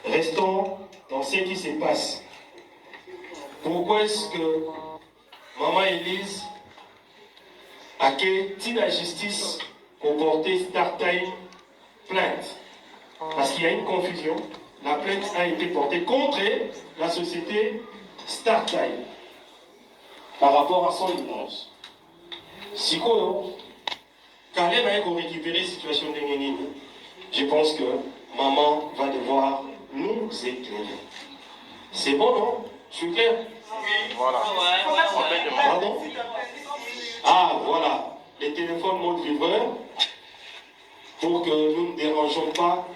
Restons dans ce qui se passe. Pourquoi est-ce que Maman Elise a quitté la justice pour porter StarTime plainte? Parce qu'il y a une confusion. La plainte a été portée contre la société StarTime par rapport à son immense. Si quand elle va récupérer la situation de Nénine, je pense que maman va devoir nous éclairer. C'est bon, non? Je suis clair? Voilà. Pardon? Ah, voilà. Les téléphones mode livreur pour que nous ne dérangeons pas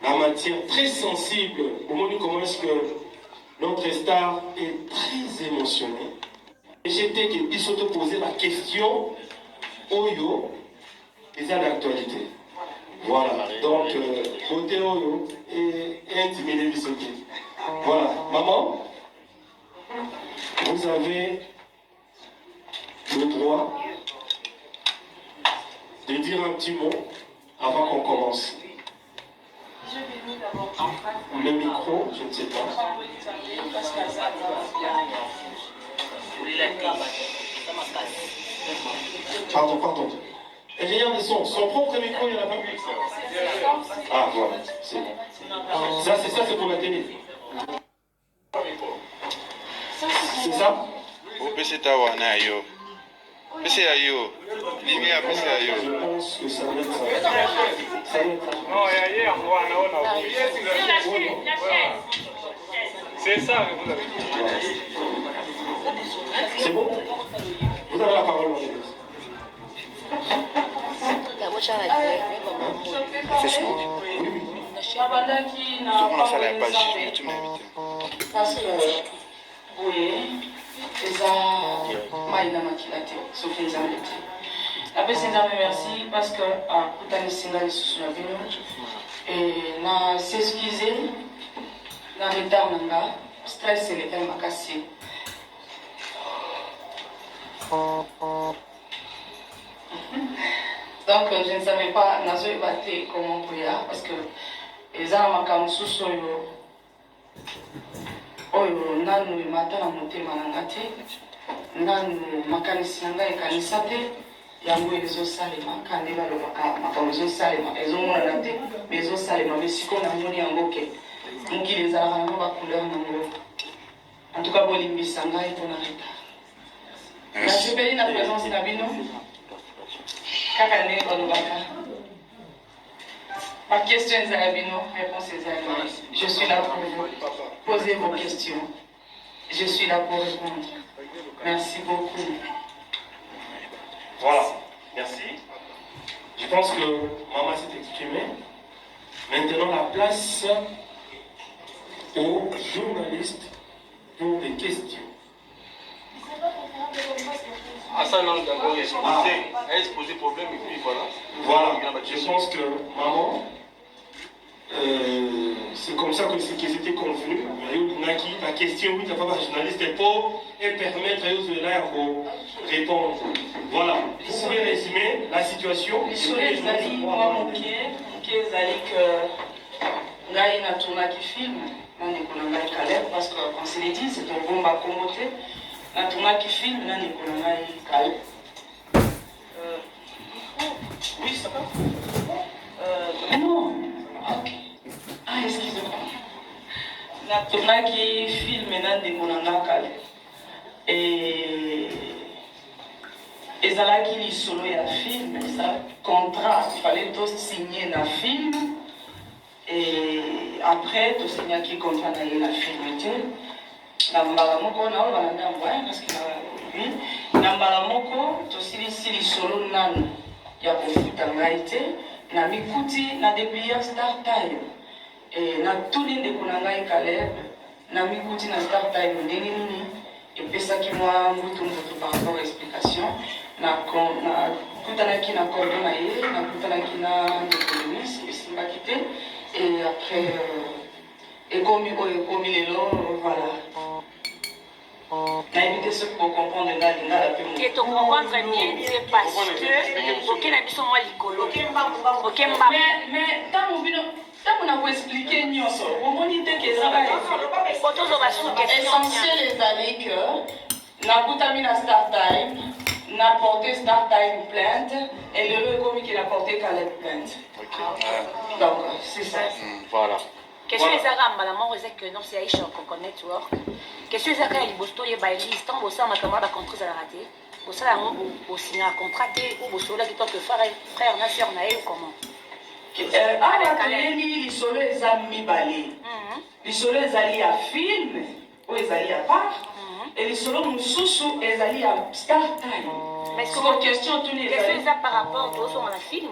la matière très sensible. Au moment où comment est-ce que notre star est très émotionnée. Et j'étais qu'il se poser la question Oyo, ils ont l'actualité. Voilà. Donc, côté Oyo et intimider Bisoki. Voilà. Maman, vous avez le droit de dire un petit mot avant qu'on commence. Le micro, je ne sais pas. Pardon. Ingénieur de son propre micro, il n'y en a pas plus. Ah, voilà, c'est bon. Ça, c'est pour la télé. C'est ça? PC Tawana, yo. PC Ayo. Lumière, PC Ayo. Je pense que ça va être ça. Non, hier, on a c'est ça que vous avez dit. C'est bon? Vous avez la parole, parce que boye eza mai na makila te soki nzambe te napesi nzambe merci parce que akutanisi nga lisusu na bino na s'excuse na retard na nga stress elekai makasi donc je ne savais pas nazoyeba te comment koya parce que eza na makambo mosusu oyo nanu emata na motema na nga te nanu makanisi na ngai ekanisa te yango ezosalema kandi balobaka makambo ezosalema ezomonana te me ezosalema me sikoyo namoni yango ke mokili ezalaka nango bacouleur nango en tout cas bolimbisa ngai mpona retard nasepeli na présence na bino kaka ndenge balobaka ma question est à Bino, réponse est à Bino. Je suis là pour vous poser vos questions. Je suis là pour répondre. Merci beaucoup. Voilà, merci. Je pense que maman s'est exprimée. Maintenant, la place aux journalistes pour des questions. Ça, non, d'abord, exposer problème et puis voilà. Voilà, je pense que maman, c'est comme ça que c'était convenu. La question, oui, tu n'as pas de journaliste pour et permettre aux répondre. Voilà, vous pouvez résumer la situation. Les choses, moi, mon pied, que Ngai n'a tourné qui filme, parce qu'on se l'est dit, c'est un bon bas commoté. N'a tourné qui filme, n'a Caleb. Oui, ça va? Non. Ok. Ah, excusez-moi. Natona qui filme maintenant des Konanga et là qui est solo et film, ça contrat, il fallait tout signer un film et après tout signer qui contrat dans le film. Nambalamoko na on va l'envoyer parce que oui, nambalamoko tout si solo nan ya kofuta ngaite na mikuti na déplier StarTime. Et na tout l'inde qu'on a eu Caleb, na mikuti na StarTime ndenge nini et puis ça qui moi mutu mutu par rapport à l'explication na kutana ki na cordon na ye na kutana ki na économiste et simba quitté et après et comme lelo voilà. Na évité ce pour comprendre la paix. Qui est au comprendre bien, c'est parce que aucun habitant moi l'icolo. Mais tant mon bino ntango na koexplike nyonso omoni te ke ezaka essentiel ezali ke nakutami na start time na porté start time plainte et lelo ekomi ke na porté Caleb plainte. Donc c'est ça. Voilà. Question ezaka mbala moko eza que non c'est Aisha Coco Network. Question ezaka ya libosto yeba elise ntango bosala makambo ya bacontrat ezalaka te bosala yango bosigna contrat te ou bosololaki to ke frère na sœur na ye ou comment? Awa toyeli lisolo eza mibale. Lisolo ezali ya film oyo ezali ya part et lisolo mosusu ezali ya start time. Mais comment question tuni ezali ça par rapport au la film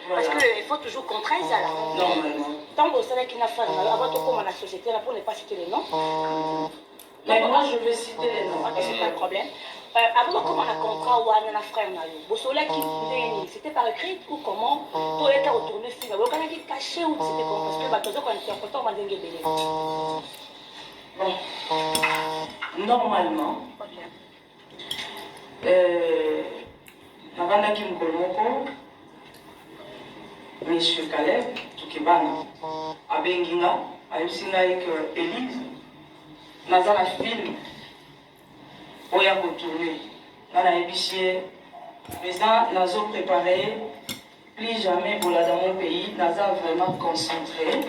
parce que il faut toujours contrat ezala normalement tant bosalaki na femme avant tokóma na société là pour ne pas citer les noms. Mais moi je vais citer les noms. Ok, c'est pas le problème. Avant comment on a contrat ou on a frère na yo bosolaki ndeni c'était par écrit ou comment to eta retourner film bokanaki caché ou c'était comment parce que bato zoko interpréter on ndenge belé. Bon normalement nabandaki mokolo moko monsieur Caleb tukibana abengi nga ayebisi ngai ke Élise naza na film oya kotourne nga nayebisi ye président nazo préparé plus jamais bola dans mon pays naza vraiment concentré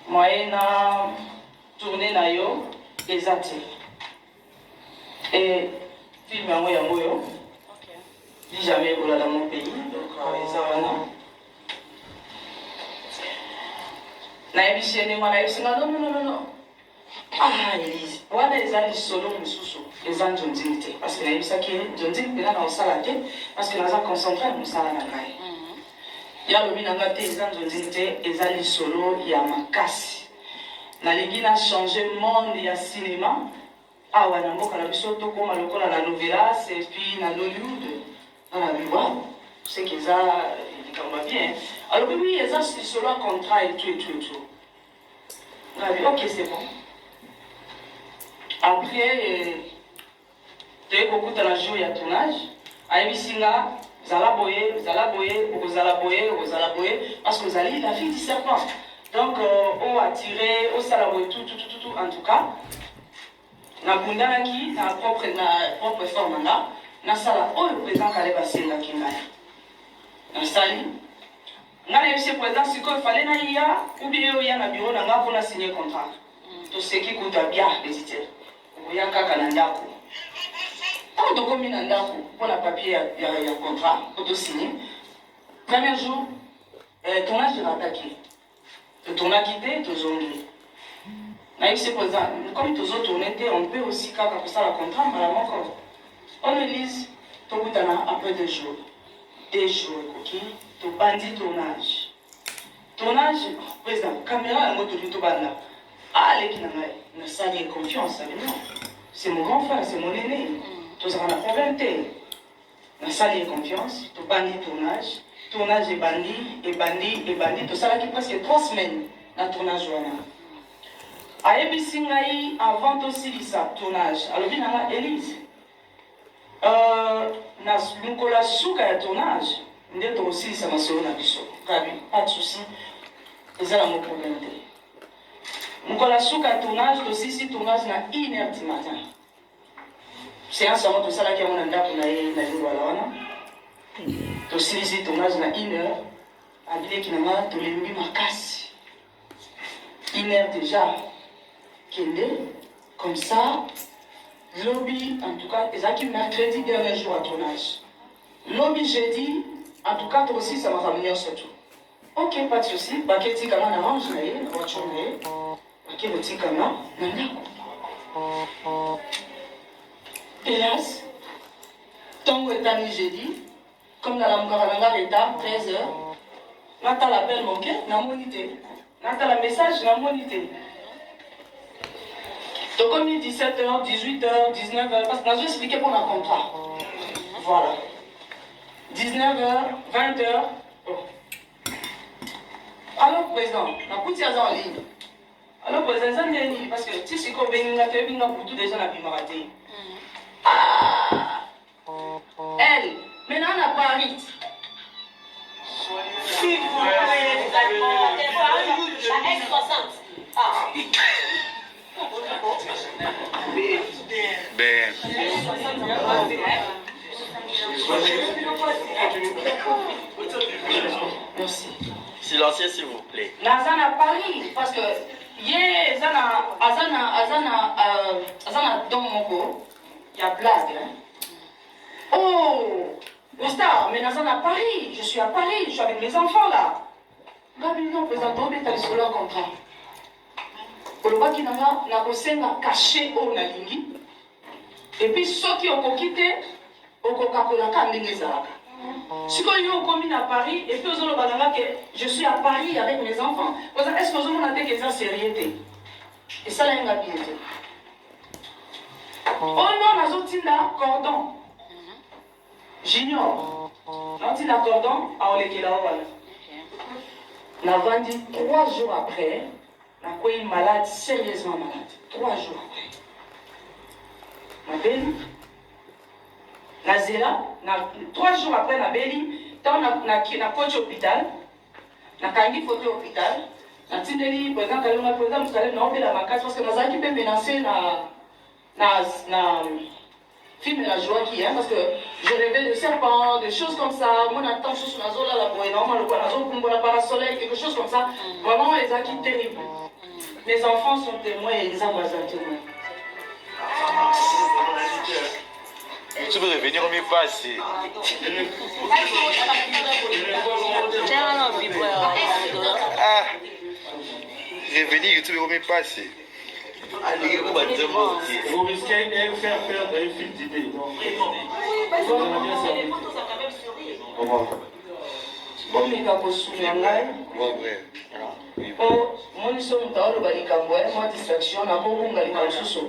moyen na tourne na yo eza te et film yango yango yo plus jamais bola dans mon pays donc eza wana nayebisi ye ndenge wana nayebisi nga non ah Élise wana eza lisolo mosusu eza nzonzini te parce que nayebisaki ye nzonzini mpena na kosala te parce que naza concentré na mosala na ngai ya lobi na nga te eza nzonzini te eza lisolo ya makasi nalingi na changer monde ya cinéma awa na mboka na biso tokóma lokola na novelas et puis na Hollywood na biwa ce que eza likambo ya bien alors oui eza lisolo ya contrat et tout ok c'est bon. Après, tu es beaucoup dans le jour et à tournage. Ayebisi nga zala boye, parce que Zali la fille du serpent. Donc, on a tiré, on s'est boye tout. En tout cas, na bundaki na propre forme là, na sala o le président Caleb asenga kinga. Na sali. Nga na yebisi président siko il fallait na ya ou bien ya na bureau na nga pour na signer contrat. Tout ce qui coûte bien les items. Oya kaka na ndako. Tant tokomi na ndako pour la papier ya contrat pour to signer. Premier jour, tournage de attaqué. Le tournage quitté, to zongi. Na yebisi président, comme tous autres tourner, on peut aussi kaka pour ça la contrat malamu encore. On Élise to kutana après 2 jours. 2 jours OK. To bandi tournage. Tournage, président, caméra yango to banda. Ah, les qui n'a pas confiance, non. C'est mon grand frère, c'est mon aîné. Tous on a un problème. N'a pas confiance, tout bandit tournage et bandit, tout ça qui presque 3 semaines dans le tournage. A ABC Ngaï, avant aussi ça, tournage. Alors, il y a Élise. Nicolas Souka, tournage. Il y a aussi ça, ma soeur, pas de souci. Et ça, mon problème. Nicolas Souka, tournage, aussi tournage na 1h du matin. C'est un salon, tout ça là qui a mon anda pour aller na Lingwala. Aussi tournage na 1h. Habillé qui n'a pas tout les mis ma casse. 1h déjà. Comme ça, lobby, en tout cas, ils ont mercredi dernier jour à tournage. Lobby jeudi, en tout cas, toi aussi, ça m'a ramené surtout. Ok, pas de souci. Baketi kama na range na ye, na voiture na ye. Baketi kama na ndako. Hélas, tant que t'as jeudi, comme dans la Moukaranga l'état, 13h, Nata l'appel manqué, n'a monité. Nata la message, n'a monité. Donc, comme il 17h, 18h, 19h, parce que je vais expliquer pour un contrat. Voilà. 19h, 20h. Oh. Alors, président, on a poussé en ligne. Alors, président, parce que si c'est comme Benga, tu as pour tout déjà la bimaraté. Ah! Elle, maintenant, on a Paris. Si vous voulez. S60. Ah. Ben. Merci. Silencieux, s'il vous plaît. Nazana Paris, parce que hier, Azana dans mon go, il y a blague. Hein? Oh, Gustave, mais Nazana Paris, je suis à Paris, je suis avec mes enfants là. Gabi, non, président, on est sur leur contrat. Olobaki nanga na kosenga caché au nalingi. Et puis ceux qui ont quitté, au Coca-Cola, ndenge ezalaka. Si quand yo commis à Paris, et puis aux autres, que je suis à Paris avec mes enfants, est-ce que vous avez dit que c'est sérieux? Et ça, là, il y a bien. Oh non, nous avons cordon. Junior. Nous avons cordon à Olekela. Nous avons dit 3 jours après, nous avons malade, sérieusement malade. 3 jours après. Ma belle. Nazela, 3 jours après la belli, tant na coach hôpital, na kangi photo hôpital, na tindeli président Kalonga président Moussale na obela makasi parce que nazaki peut menacer na film la joie qui hein parce que je rêvais de serpents, de choses comme ça, mon attention sur la zone là pour énormément le poisson pour la parasoleil, quelque chose comme ça, vraiment les acquis terribles. Mes enfants sont témoins et les enfants sont témoins. Tu peux revenir au mieux passé. Ah, revenir YouTube au mieux passé. Vous risquez de faire perdre un fil d'idée. Omika kosunya ngai. Oh, moniso mutaolo balikambo ya moi distraction na bokunga likamsuso.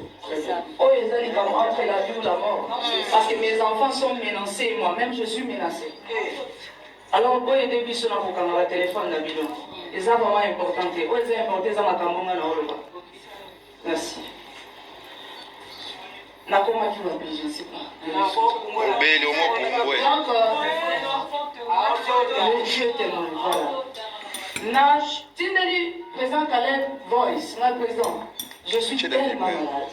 Oh, eza likambo entre la vie ou la mort. Parce que mes enfants sont menacés et moi-même je suis menacé. Alors, bon, il y a des bisouna pour quand on a téléphone na bidon. Et ça vraiment important. Oh, c'est important ça makambo na oloba. Merci. Na comment tu vas je ne sais pas. Belle au moins pour Donc, Dieu témoin, voilà. Nage, Tindeli, président Caleb Voice, notre président, je suis tellement malade.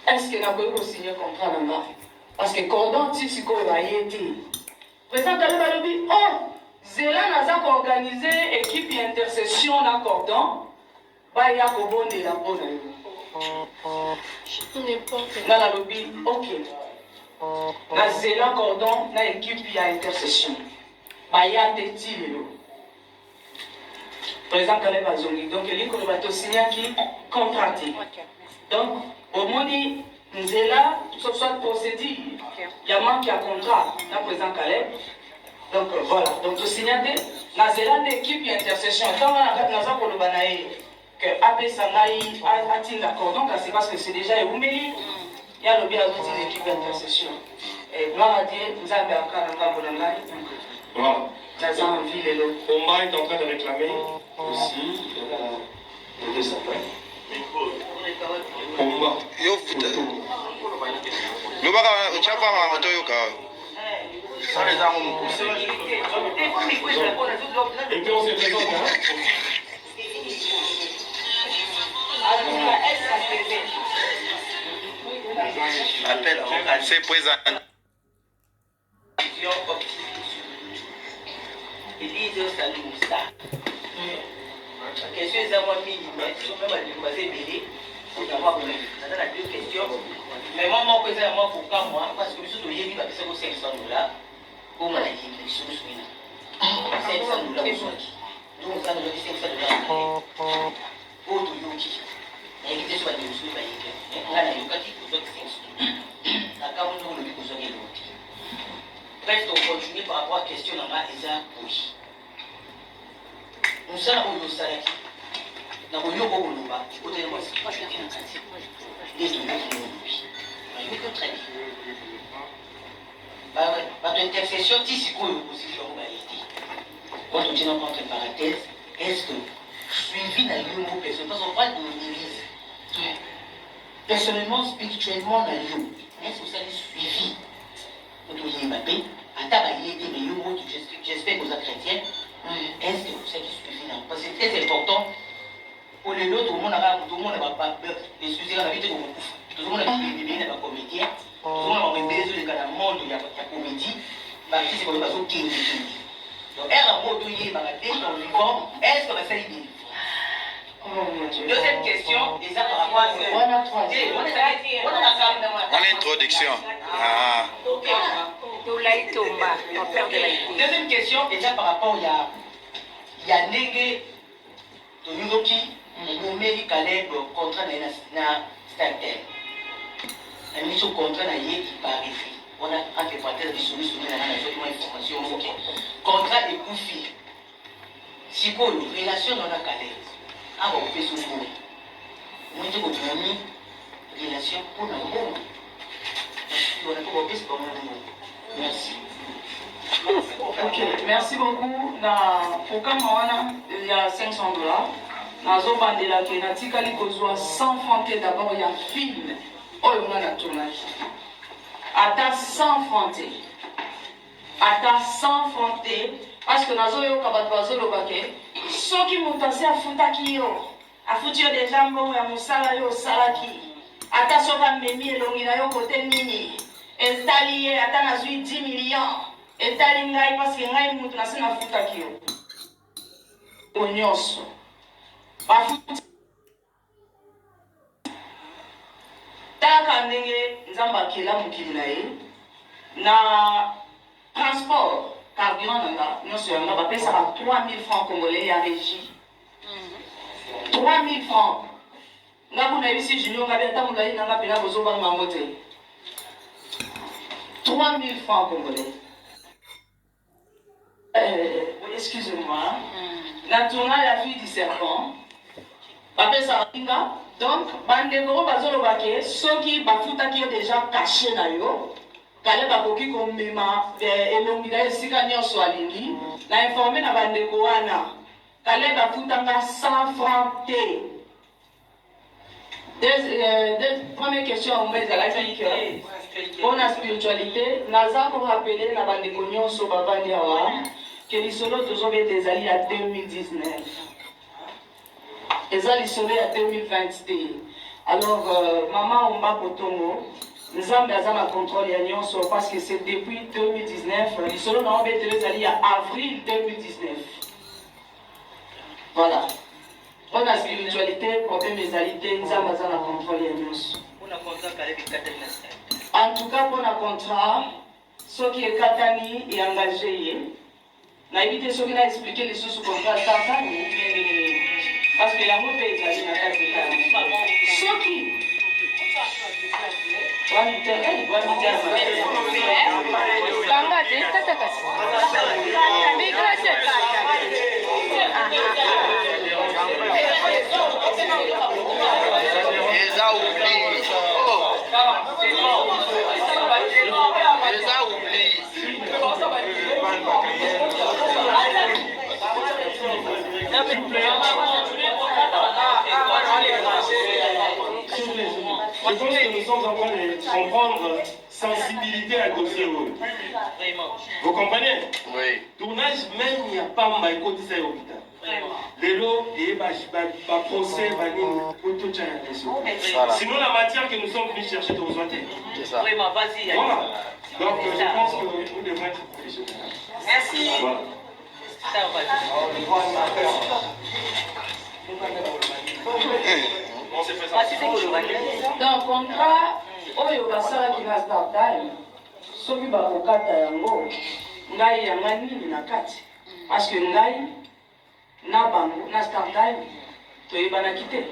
Est-ce que n'a pas signé un contrat là-bas? Parce que cordon Tissiko va y être. Président Caleb a dit, oh, Zélan a organisé équipe d'intercession dans cordon, bah il y a Kobonde la bonne. Dans la lobby, ok. Na Zélan cordon, na équipe d'intercession. Bah il y a des tirs. Président Caleb Azongi, donc il y a signé qui contracté. Donc, au moins, nous là, ce soit procédure, il y a manque à contrat, dans le président Caleb. Donc voilà, donc tu signes des équipes d'intercession. Quand on a que AP Sangaï a atteint l'accord, donc c'est parce que c'est déjà Oumeli, il y a le bien d'autres équipes d'intercession. Et gloire à Dieu, nous avons encore un camp de la Voilà. Omba est en train de réclamer aussi le sapin. Omba. Yo futa. Lobaka uchapa mama moto yoka. Ça, les armes m'ont poussé. Et puis on se présente, hein. Appel c'est présent. Elise Salou Moussa. La question est à moi minime, mais si on même à l'aider, il faut avoir deux questions. Mais moi, je suis moi pour quand moi, parce que je suis dit que c'est 500 $. Pour moi, je suis 500 $. Donc, ça nous dit 500 $. Pour tout Yoki. Il y a des choses qui sont pas mais on a eu 500 $. La carte, on a vu que vous avez l'autre. Reste on continue par rapport à la question dans la Eza oui. Nous allons au Salaki. Dans le Yobo Oluba, au téléphone, moi je suis un quartier. Des gens qui ont lui. Je peux très bien. Par intercession, si c'est quoi l'opposition va aider. Quand on tient entre parenthèses, est-ce que suivi dans l'Yobo personne, parce qu'on parle de l'église. Personnellement, spirituellement, dans l'Yobo, est-ce que ça est suivi? J'espère que vous êtes chrétien, Est-ce que c'est suffit? Parce que c'est très important. Pour les autres, tout le monde n'a pas les sujets à la vie de beaucoup. Tout le monde a des bébés, n'a pas comédien. Tout le monde a des bébés, il y a un monde, il y a comédie. C'est comme ça qu'il y a. Donc, elle a un mot de y vivant. Est-ce que ça y est? Deuxième question, et ça par rapport à En introduction. Ah. Deuxième question, et ça par rapport il y a Négué de Yudoki, Moumeli Kaleb, contrat na Startel. La mission contrat na yé qui paraît. On a interprété la solution de la information. Contrat et Koufi. Si vous avez une relation dans la Kaleb, ah, on fait ce mot. Moi, je vous dis, relation pour le monde. On a pas ce comme merci. Ok, merci beaucoup. Pour Kamana, il y a $500. Nazo Bandela qui n'a tika kozwa 100 francs d'abord il y a un film. Oh, on a la tournage. Ata 100 francs. Ata 100 francs parce que nazo yo kabatwazo lobake. Soki mutase afutaki yo. Afuti yo déjà mbongo ya musala yo salaki. Ata soka memi elongi na yo kote nini. Estali ye ata nazui 10 millions. Etali ngai parce que ngai mutu na sina futaki yo. Onyoso. Bafuti. Taka ndenge nzamba kila mukili na ye. Na transport carburant nanga nyonso yanga bapesaka 3000 francs congolais ya régie. 3000 francs. Nga kuna yebisi junior ngabi ata molai nanga pena bozobanga yango te. 3000 francs congolais. Excusez-moi. La tournée la fille du serpent. Papa Saringa. Donc, bandeko bazolobake, ceux qui bafutaki déjà caché na yo, kale bakoki komema elongila esika nyonso alingi, na informé na bandeko wana. Kale bafutanga 100 francs te. Première question, on met la pour la spiritualité, naza pour rappeler na bandeko nyonso bavandi awa que l'isolo tozobe des alliés à 2019. Les alliés sont à 2021. Alors, maman Omba Potongo, nous avons un contrôle parce que c'est depuis 2019. L'isolo n'a pas été les alliés à avril 2019. Voilà. Pour la spiritualité, problème des alliés, nous avons un contrôle. En tout cas, pour le contrat, ce qui est Katani et engagé, n'a évité ce qu'il a expliqué les sous contrat parce que la mauvaise est allée dans la case. Ce qui. Je pense que nous sommes en train de comprendre sensibilité à dossier. Vous comprenez? Oui. Tournage, même il n'y a pas de côté de l'hôpital. Les lots, et procès, sinon la matière que nous sommes venus chercher de vous C'est ça. Voilà. Donc je pense que nous devons être professionnels. Merci. Voilà. Donc, contrat, oyo basalaki na StarTime, soki bakokata yango, ngai yanga nini na kati. Parce que ngai, na bango, na StarTime, toyebanaki te.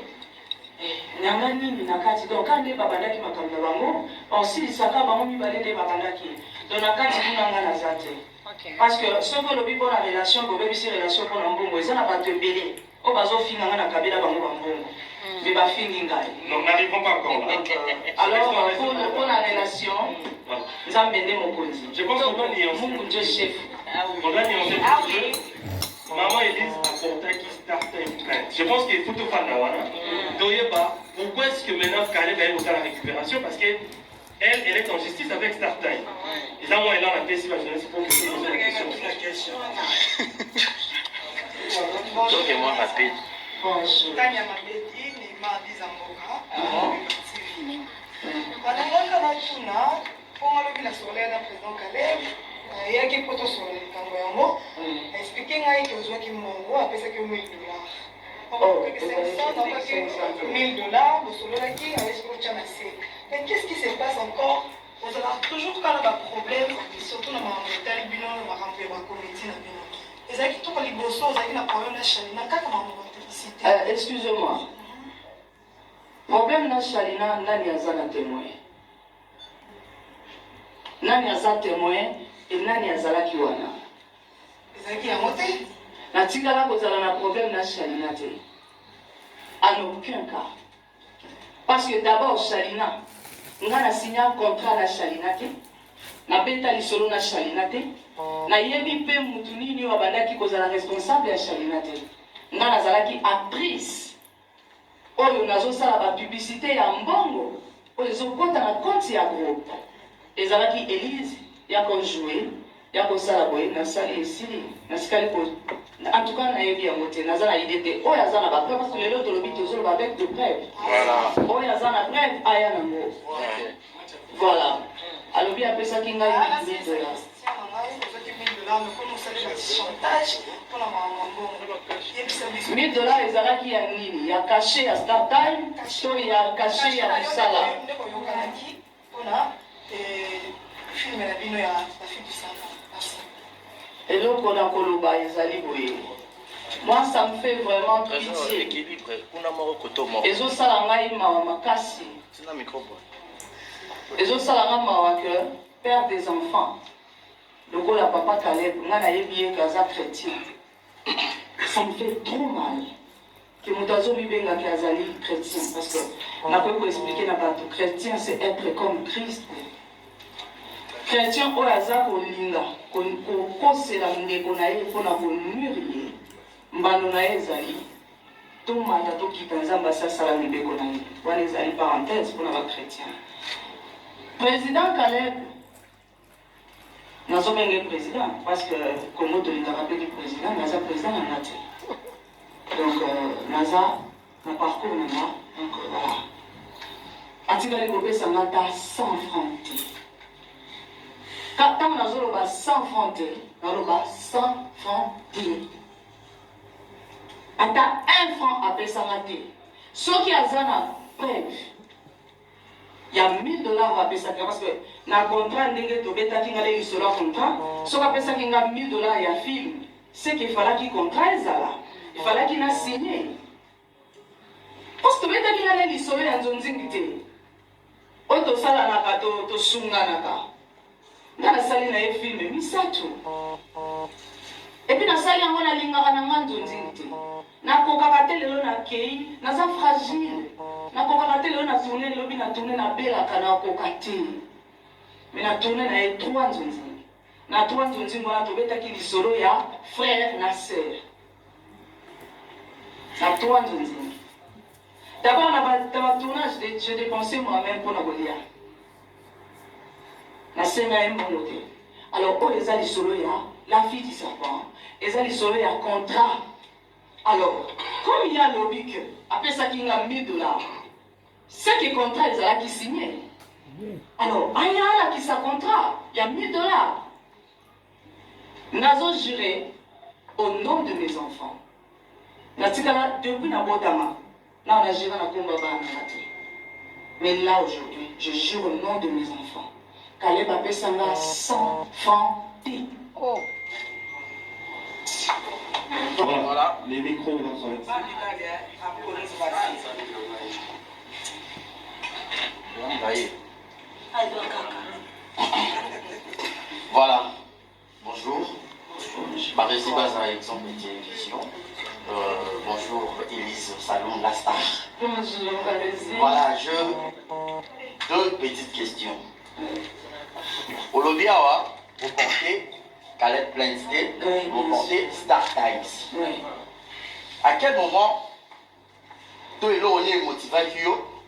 Yanga nini na kati. Donc, quand nde babandaki makambo na bango, osilisaka bango mibale nde babandaki. Donc, na kati kuna nga naza te. Parce que soki olobi mpo na relation, bobebisi relation mpo na mbongo, eza na bato ebele. Oyo bazofinga nga na kabila bango bambongo. Mais ba fingi ngai. Donc n'arrivons pas encore là. Alors pour la relation, Nzambe nde mokonzi. Je pense qu'on doit nuancer. Mungu ndio chef. On doit nuancer parce que maman Elise apportait qui StarTime plainte. Je pense qu'il faut tout faire là. Pourquoi est-ce que maintenant Caleb va faire la récupération? Parce qu'elle est en justice avec StarTime. Et là, moi, elle a la question, je ne sais pas que c'est la question. Donc, moi, rapide. Bonjour. Tanya Mabedi, Neymar Bizamboka. Banangaka na tuna, ponga lobi na solo na président Caleb, yaki poto solo likambo yango. Expliquer ngai que ozwaki mongo apesaki $1000. Oh, Donc 500 napaki $1000, bosololaki avec kocha na se. Mais qu'est-ce qui se passe encore? On a toujours quand on a des problèmes, surtout dans ma métal bino, ma rampe ma comité na bino. Ezaki to ko liboso, ezaki na problème na Shalina kaka ma motivité. Excusez-moi. Problème na Shalina, nani azana témoin? Nani aza témoin et nani azalaki wana? Ezaki yango te. Natikala kozala na problème na Shalina te. En aucun cas. Parce que d'abord Shalina, nga na signé un contrat na Shalina te. Na beta lisolo na Shalina te. Na yebi pe mutu nini wa bandaki kozala responsable ya Shalina te. Nga nazalaki actrice. Oyo nazosala ba publicité ya mbongo. Oyo ezokota na compte ya groupe. Ezalaki Elise ya konjouer, ya kosala boye na sali esili. Nasikali ko en tout cas nayebi yango te, naza na idée te. Oyo aza na ba preuve parce que lelo tolobi tozoloba avec de preuve. Voilà. Oyo aza na preuve aya nango. Voilà. Alobi apesaki ngai $1000. $1000 ezalaki ya nini? Ya cachet ya StarTime to ya cachet ya mosala? Eloko na koloba ezali boye. Moi ça me fait vraiment pitié. Équilibre. Kuna moko koto moko. Ezosala ngai mawa makasi. Tina micro. Ezosala ngai mawa que père des enfants. Lokola papa Caleb, nga nayebi ye kaza chrétien. Ça me fait trop mal. Que Moutazo Mibenga qui azali chrétien. Parce que on a pu expliquer na bato chrétien c'est être comme Christ. Chrétien oyaza kolinga, kokosela ndeko na ye mpona konuire ye. Mbano na ye ezali tomata tokita nzambe asasala mibeko na ye. Wana ezali parenthèse mpona bachrétien. Président Caleb, nazo benga président parce que Congo tolingaka mpe président, naza président na nga te. Donc naza na parcours na nga, donc voilà. Atikali kopesa nga ta 100 francs te. Quand nazoloba 100 francs te, naloba 100 francs te. Ata 1 franc apesanga te. Soki aza na preuve, il y a $1000 apesaka parce que na contrat ndenge tobetaki nga leki solo contrat, soki apesaki nga $1000 ya film, c'est qu'il fallait qu'il contrat ezala. Il fallait qu'il a signé. Parce que tobetaki nga leki solo ya nzonzingi te. Oyo tosalanaka tosunganaka. Nga nasali na ye filme misato. Epi nasali yango nalingaka na nga nzonzingi te. Nakokaka te lelo nakei, naza fragile. Nakokaka te lelo na tourne lobi na tourne na belaka na koka te. Mais na tourne na ye 3 nzonzingi. Na 3 nzonzingi wana tobetaki lisolo ya frère na sœur. Na 3 nzonzingi. D'abord na ba tournage je dépensais moi-même pour na kolia. Na senga mbongo te. Alors oyo eza lisolo ya la fille du serpent. Eza lisolo ya contrat. Alors, comme il y a lobby que après ça qu'il y a $1000, c'est que contrat ils allaient signer. Alors, il y a là qui sa contrat, il y a $1000. Nazo juré au nom de mes enfants. Natikala depuis na botama. Là on a juré na komba bana. Mais là aujourd'hui, je jure au nom de mes enfants. Caleb a payé 100 francs. Oh. Voilà, les micros là, ça va être. Voilà, bonjour. Ma résidence à exemple de télévision. Bonjour Élise Salon, la star. Bonjour, allez-y. Voilà, deux petites questions. Au Lobiawa, vous portez Caleb Plainsday, vous portez Star Times. Oui. À quel moment, toi et là, on est motivé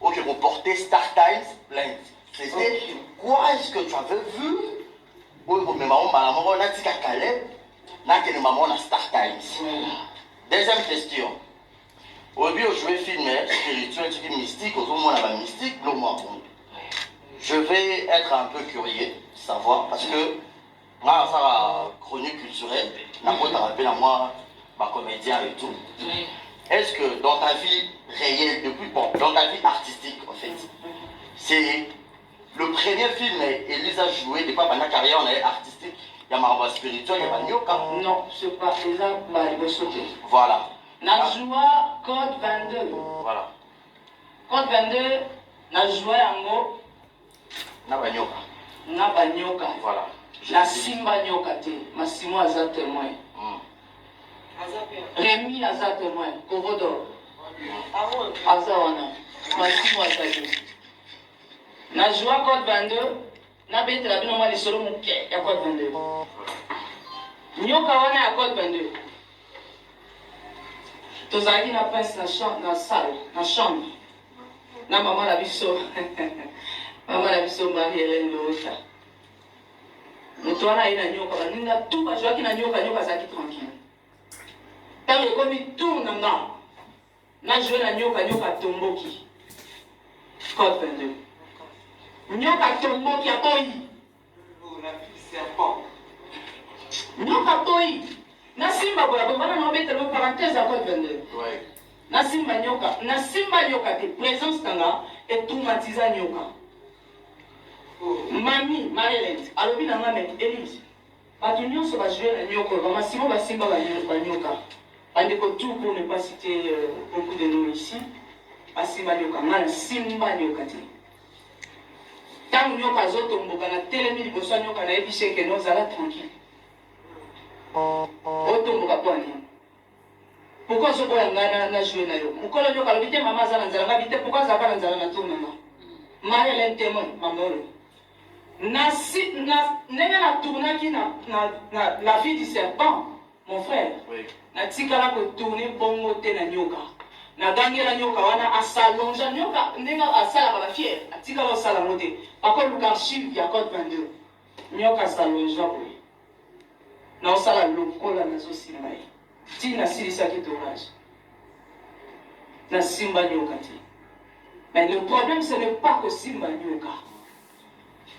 que vous portez Star Times Plains? C'était quoi est-ce que tu avais vu? Oui, mais maman, on a dit qu'à Caleb, là, que maman, on a Star Times. Deuxième question. Au lieu de jouer film spirituel, tu dis mystique, au moins la mystique, je vais être un peu curieux de savoir parce que moi, ça la chronique culturelle, n'a pas rappelé à moi, ma comédien et tout. Est-ce que dans ta vie réelle, dans ta vie artistique en fait, c'est le premier film Elisa a joué, depuis pendant la carrière on est artistique, il y a ma spirituel, il y a ma nyoka. Non, c'est pas Elisa va sauter. Voilà. Na joua code 22. Voilà. Code 22, na joua yango. Na ba nyoka. Na ba nyoka. Voilà. Na simba nyoka te. Massimo aza témoin. Rémi aza témoin. Kovodo. Aza wana. Massimo aza te. Na joua code 22. Na bete la bino mwa lisolo muke ya code 22. Nyoka wana ya code 22. Tozalaki na prince na salle, na chambre. Na maman la biso. Maman la biso Marie-Hélène Lota. Moto wana ye na nyoka baninga tout bazwaki na nyoka azalaki tranquille. Ntango ekomi tour na nga na joué na nyoka tomboki. Code 22. Nyoka tomboki atoyi. Nyoka atoyi. Na simba boya bana na obeta le parenthèse à code 22. Ouais. Na simba nyoka te présence tanga et traumatiser nyoka. Mami Marie-Hélène alobi na nga mais Élise. Bato nyonso ba jouer na nyoka, ba Massimo ba simba ba nyoka. Andeko tout pour ne pas citer beaucoup de noms ici. Ba simba nyoka, na simba nyoka te. Tant nyoka zotomboka na telemi liboso nyoka na ebishe ke nozala tranquille. Otomboka kwa nini? Pourquoi ce boya ngana na jouer na yo? Mukolo nyoka lobite mama za na nzala ngabite pourquoi za kana nzala na tuna na? Marie-Hélène témoin mamolo. Nenge na tournaki na la vie du serpent, mon frère. Oui. Na tikala ko tourner bongo te na nyoka. Na dangela nyoka wana asalonja nyoka ndenga asala ba fier. Atikala osala mote. Pako l'archive ya code 22. Nyoka asalonja ko. Na osala lokola na zo simba ye. Ti na silisaki tournage. Na simba nyoka te. Mais le problème ce n'est pas que simba nyoka.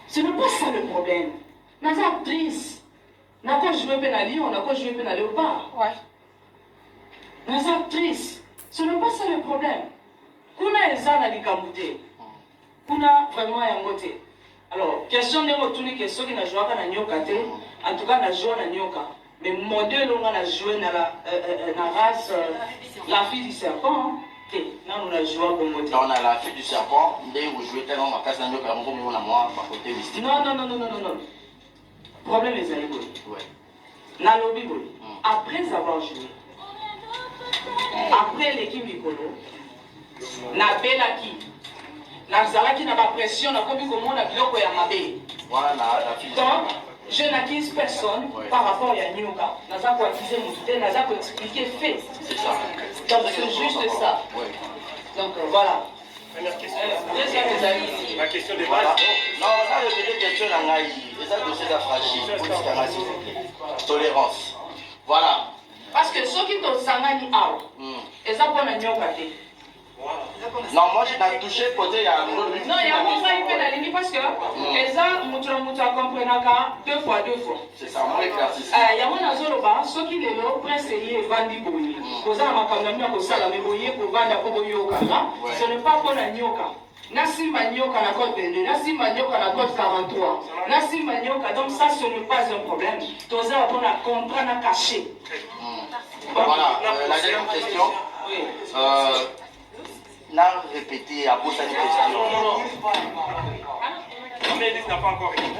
Ce n'est pas ça le problème. Naza actrice. Nako jouer pe lion, nako jouer pe léopard. Ouais. Naza actrice. Ce n'est pas ça le problème. Kuna ezana likamute. Kuna vraiment yango te. Alors, question de retourner question qui n'a joué na nyoka te. En tout cas, na joué na nyoka. Mais modèle on a joué na la race la fille du serpent. Non, on a joué au bon On a la fille du serpent, mais vous jouez tellement ma casse nyoka on a moi par côté mystique. Non. Problème est allé. Ouais. Na lobby après avoir joué. Après l'équipe Mikolo, na belaki. Na zalaki na ba pression na komi komona biloko ya mabe. Voilà la fille. Donc, je n'accuse personne par rapport à Nyoka. Naza ko accuser mon naza ko expliquer fait. C'est ça. Donc c'est juste ça. Ouais. Donc voilà. Première question. Deuxième les amis. La question de Voilà. base. Non, ça répéter question à Naï. Et ça dossier d'affranchi. S'il vous plaît. Tolérance. Voilà. Parce que ceux qui t'ont sangani awa, et ça pour Nyoka te. Non, moi j'ai touché côté à Non, il y a un moment il fait la ligne parce que Eza Moutra comprenaka deux fois. c'est ça, moi éclairci. Il y a un azoloba, ceux qui les l'ont presque vandi boye. Koza makamamia kosala me boye ko vanda ko boyoka. Ce n'est pas pour la nyoka. Nasimba nyoka na code 22, nasimba nyoka na code 43. Nasimba nyoka, donc ça ce n'est pas un problème. Toza on a contrat na caché. Voilà, la deuxième question. N'a répété à Bossa une question. Mais Élise n'a pas encore répondu.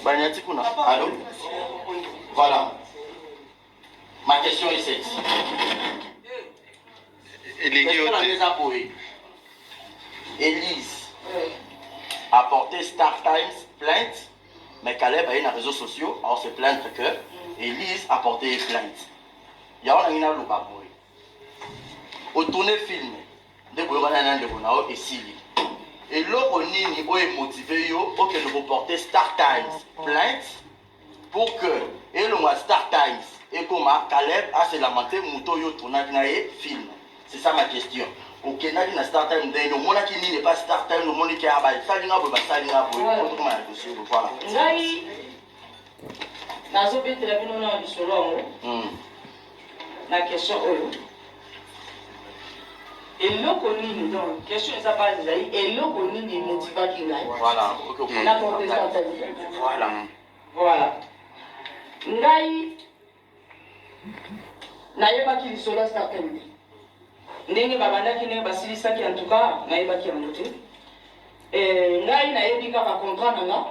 Banyati Kuna. Allô? Voilà. Ma question est celle-ci. Élise a porté Star Times plainte, mais Caleb a eu les réseaux sociaux, alors se plaindre que Élise a porté plainte. Il y a un loba au tourner film de Bourana de Bonao et Sili. Et l'autre nini est motivé yo que de reporter Star Times plainte pour que et le Star Times et comme Caleb a se lamenté Mouto yo tournage na film. C'est ça ma question. Ok, na di na Star Times de no mona ki ni n'est pas Star Times no moni ki aba salinga bo salinga bo ko ma dossier voilà. Ngai nazo betela bino na lisolo na question oyo. Eloko nini donc question eza pas ezali eloko nini motivaki ngai. Voilà, OK. Na contestant. Voilà. Voilà. Ngai nayebaki lisolo Star Times. Ndenge babandaki ndenge basilisaki en tout cas nayebaki yango te. Ngai nayebi kaka contrat nanga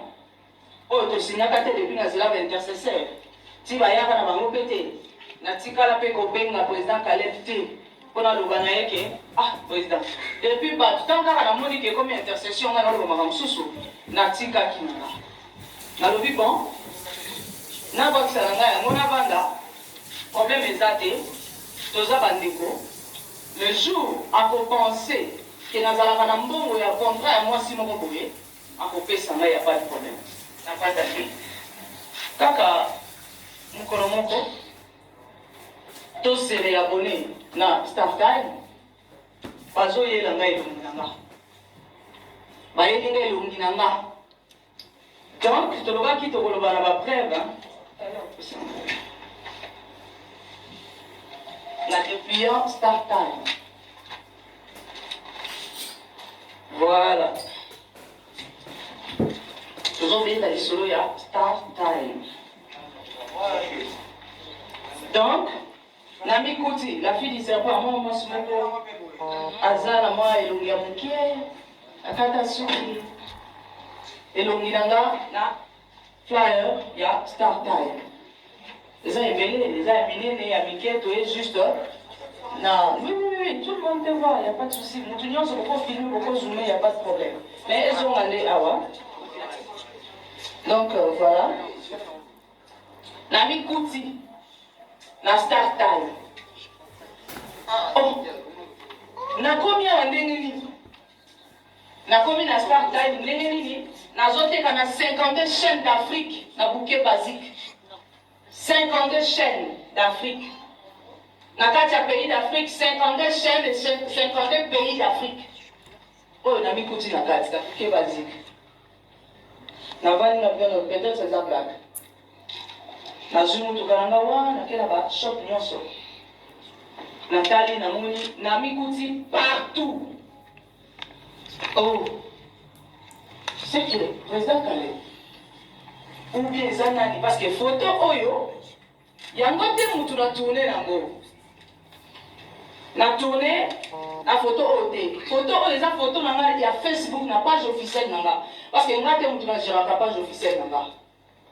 oyo tosignaka te depuis nazela intercesseur. Ti bayaka na bango pe te. Natikala mpe kobenga président Caleb te. Mpona loba na ye ke président depuis bato ntango kaka namoni ke komi intercession ngai nalobamaka mosusu natikaki nanga nalobi bon nabakisa na ngai yango nabanda problème eza te toza bandeko le jour akopense ke nazalaka na mbongo ya contrat ya mwasi moko boye akopesa ngai ya pas de problème nabandaki kaka mokolo moko tosele ya bone na Star Time bazoyela ngai elongi na nga bayeli ngai elongi na nga donc tolobaki tokoloba na bapreuve na dépliant Star Time voilà tozobeta lisolo ya Star Time donc Nami Kuti, la fille du serpent, à moi, je suis Azala, moi, et l'ongi à mon pied, à Katasuki, et l'ongi nanga, na flyer, il y a Star Time. Les gens ébélés, les gens éminés, les amicés, tu es juste. Oui, tout le monde te voit, il n'y a pas de souci. Nous tenions sur beaucoup filmer, beaucoup zoomer, il n'y a pas de problème. Mais elles ont allé à wa. Donc voilà. Nami Kuti. Na Star Time. Oh, nakomi awa ndenge nini? Nakomi na Star Time ndenge nini? Nazoteka na 52 chaînes d'Afrique na bouquet basique. 52 chaînes d'Afrique. Na kati ya pays d'Afrique, 52 chaînes et 52 pays d'Afrique. Oh, na mikuti na kati na bouquet basique. Navani na bien peut-être c'est ça blague. Nazwi mutuka nanga wana nakela ba shop nyonso natali namoni na mikuti partout. Oh, c'est que président Caleb ou bien eza nani parce que photo oyo yango te mutu na tourné nango na tourné na photo oyo te photo oyo eza photo nanga ya Facebook na page officielle nanga parce que nga te mutu na géraka page officielle nanga